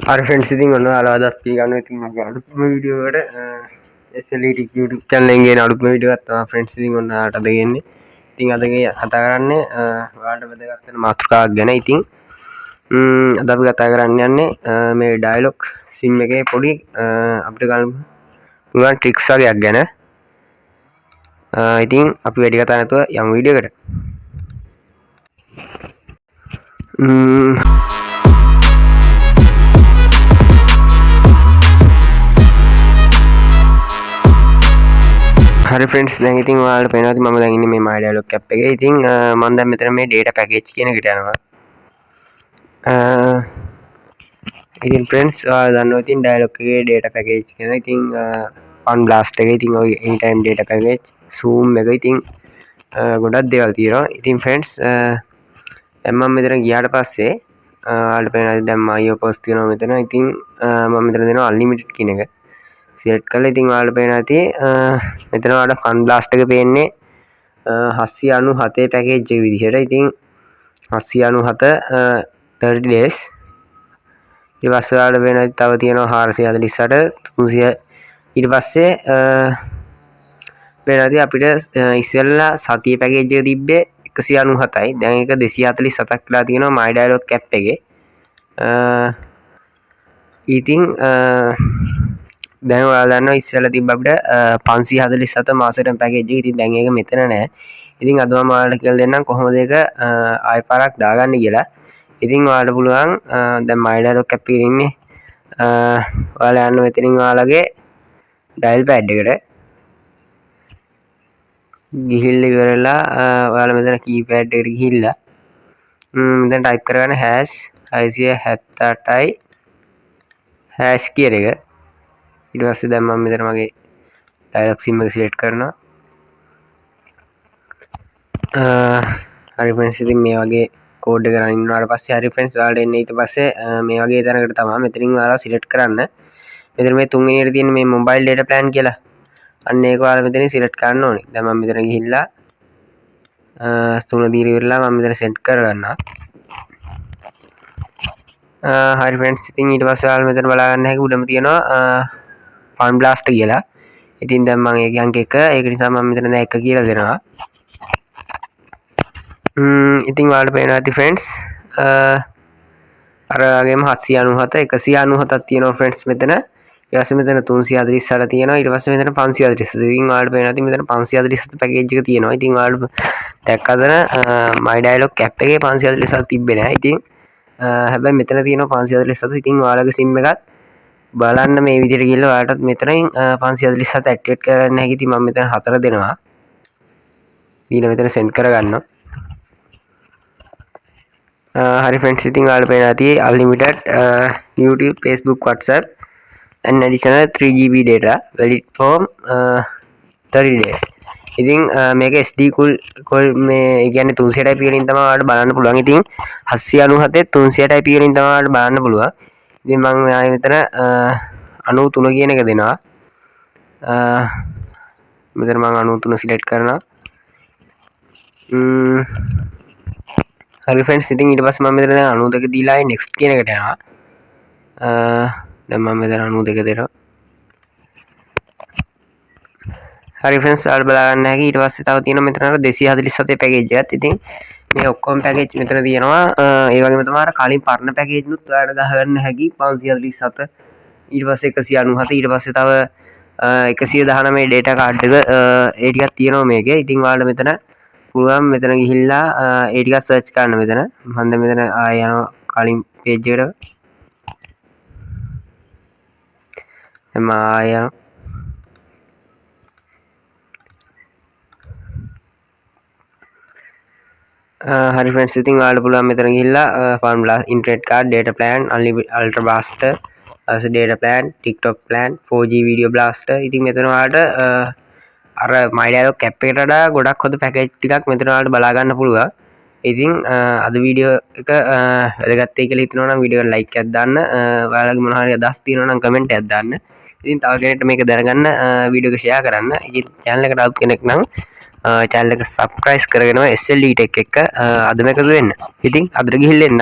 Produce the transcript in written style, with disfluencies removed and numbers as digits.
හරි ෆ්‍රෙන්ඩ්ස් ඉතින් ඔන්න අලවදත් පිළිගන්නවා. ඉතින් මගේ අලුත්ම වීඩියෝ එකට SLE Tech YouTube channel එකෙන් ගෙන අලුත්ම වීඩියෝ එකක් තමයි ෆ්‍රෙන්ඩ්ස් ඉතින් ඔන්න අද දෙන්නේ. ඉතින් අද කතා කරන්නේ ඔයාලට වැදගත් වෙන මාතෘකාවක් ගැන. ඉතින් අද අපි කතා කරන්න යන්නේ මේ ඩයලොග් SIM එකේ පොඩි අපිට ගන්න පුළුවන් ට්‍රික්ස් වගේක් ගැන. ඉතින් අපි වැඩි කතා නැතුව යමු වීඩියෝ එකට. හරි ෆ්‍රෙන්ඩ්ස් දැන් ඉතින් ඔයාලට පේනවා ඉතින් මම දැන් ඉන්නේ මේ my dialog app එකේ. ඉතින් මම දැන් මෙතන මේ data package කියන එකට යනවා. ඉතින් ෆ්‍රෙන්ඩ්ස් ඔයාලා දන්නවා ඉතින් dialog එකේ data package කියන ඉතින් fun blast එකේ ඉතින් ඔය anytime data package zoom එක ඉතින් ගොඩක් දේවල් තියෙනවා. ඉතින් ෆ්‍රෙන්ඩ්ස් දැන් මම මෙතන ගියාට පස්සේ ඔයාලට පේනවා දැන් my post තියෙනවා මෙතන. ඉතින් මම මෙතන දෙනවා unlimited කියන එක. සිලෙක්ට් කරලා ඉතින් ඔයාලට පේනවා ඇති මෙතන ඔයාලට ෆන් බ්ලාස්ට් එක පේන්නේ 797 පැකේජ් එක විදිහට. ඉතින් 797 30 days ඊට පස්සේ ඔයාලට පේනවා තව තියෙනවා 448 300 ඊට පස්සේ පේනවා අපිට ඉස්සෙල්ලා සතිය පැකේජ් එක තිබ්බේ 197යි. දැන් ඒක 247ක් වෙලා තියෙනවා my dialog app එකේ. ඉතින් දැන් ඔයාලා දන්නවා ඉස්සෙල්ලා තිබ්බ අපිට 547 මාසෙට පැකේජ් එක. ඉතින් දැන් ඒක මෙතන නැහැ. ඉතින් අද මම ඔයාලට කියලා දෙන්නම් කොහොමද ඒක ආයෙ පාරක් දාගන්න කියලා. ඉතින් ඔයාලට පුළුවන් දැන් my dialog app එකේ ඉන්නේ ඔයාලා යන්න මෙතනින් ඔයාලගේ dial pad එකට ගිහිල්ලා ඉවරලා ඔයාලා මෙතන keypad එකට ගිහිල්ලා මෙතන type කරගන්න #678යි # කියන එක. ඊට පස්සේ දැන් මම මෙතන මගේ dialog sim එක select කරනවා. හරි ෆ්‍රෙන්ඩ්ස් ඉතින් මේ වගේ කෝඩ් එක රන් ඉන්නාට පස්සේ හරි ෆ්‍රෙන්ඩ්ස් ඔයාලට එන්නේ ඊට පස්සේ මේ වගේ තැනකට තමයි මෙතනින් ඔයාලා select කරන්න. මෙතන මේ තුන්වෙනියට තියෙන මේ mobile data plan කියලා. අන්න ඒක ඔයාලා මෙතනින් select කරන්න ඕනේ. දැන් මම මෙතන ගිහිල්ලා තුන දීලා ඉවරලා මම මෙතන set කරගන්නවා. හරි ෆ්‍රෙන්ඩ්ස් ඉතින් ඊට පස්සේ ඔයාලා මෙතන බලා ගන්න හැකි උඩම තියෙනවා fun blast කියලා. ඉතින් දැන් මම ඒකේ අංක 1 ඒක නිසා මම මෙතන දැන් 1 කියලා දෙනවා. ඉතින් ඔයාලට පේනවා ඇති ෆ්‍රෙන්ඩ්ස් අර වගේම 797 197ක් තියෙනවා ෆ්‍රෙන්ඩ්ස් මෙතන. ඊට පස්සේ මෙතන 348 තියෙනවා. ඊට පස්සේ මෙතන 548. ඉතින් ඔයාලට පේනවා ඇති මෙතන 547 පැකේජ් එක තියෙනවා. ඉතින් ඔයාලට දැක්කද my dialog app එකේ 547 තිබ්බේ නැහැ. ඉතින් හැබැයි මෙතන තියෙනවා 547. ඉතින් ඔයාලගේ sim එකත් බලන්න මේ විදිහට ගිහලා ඔයාලටත් මෙතනින් 547 ඇක්ටිවේට් කරගන්න හැකි. ඉතින් මම මෙතන 4 දෙනවා. ඊළඟ මෙතන send කරගන්නවා. හරි ෆ්‍රෙන්ඩ්ස් ඉතින් ඔයාලට පේනවා ඇති unlimited YouTube Facebook WhatsApp and additional 3GB data valid for 30 days. ඉතින් මේක SD call මේ කියන්නේ 300යි වලින් තමයි ඔයාලට බලන්න පුළුවන්. ඉතින් 797 300යි වලින් තමයි ඔයාලට බලන්න පුළුවන්. ඉතින් මම ආයෙ මෙතන 93 කියන එක දෙනවා. මෙතන මම 93 select කරනවා. හරි ෆ්‍රෙන්ඩ්ස් ඉතින් ඊට පස්සේ මම මෙතන දැන් 92 දීලා ආයෙ next කියන එකට යනවා. දැන් මම මෙතන 92 දෙනවා. හරි ෆ්‍රෙන්ඩ්ස් ඔයාලා බලා ගන්න හැකි. ඊට පස්සේ තව තියෙනවා මෙතන අර 247 පැකේජ් එකත්. ඉතින් මේ ඔක්කොම පැකේජ් මෙතන තියෙනවා. ඒ වගේම තමයි අර කලින් පරණ පැකේජ් නුත් ඔයාලට ගහගන්න හැකි 547 ඊට පස්සේ 197 ඊට පස්සේ තව 119 data card එක ඒ ටිකක් තියෙනවා මේකේ. ඉතින් ඔයාලට මෙතන පුළුවන් මෙතන ගිහිල්ලා ඒ ටිකක් search කරන්න මෙතන. මම දැන් මෙතන ආයෙ යනවා කලින් page එකට. එම ආයෙ යනවා. හරි ෆ්‍රෙන්ඩ්ස් ඉතින් ඔයාලට පුළුවන් මෙතන ගිහිල්ලා fun blast internet card data plan unlimited ultra blaster as data plan TikTok plan 4G video blaster. ඉතින් මෙතන ඔයාලට අර my dialog app එකට වඩා ගොඩක් හොඳ පැකේජ් ටිකක් මෙතන ඔයාලට බලා ගන්න පුළුවන්. ඉතින් අද වීඩියෝ එක වැදගත් වෙයි කියලා හිතනවා නම් වීඩියෝ එකට like එකක් දාන්න. ඔයාලගේ මොනවා හරි අදහස් තියෙනවා නම් කමෙන්ට් එකක් දාන්න. ඉතින් තව කෙනෙක්ට මේක දැනගන්න වීඩියෝ එක share කරන්න. ඉතින් channel එකට ආපු කෙනෙක් නම් channel එක subscribe කරගෙනම SLE Tech එක අදම එකතු වෙන්න. ඉතින් අදට ගිහිල්ලා එන්න.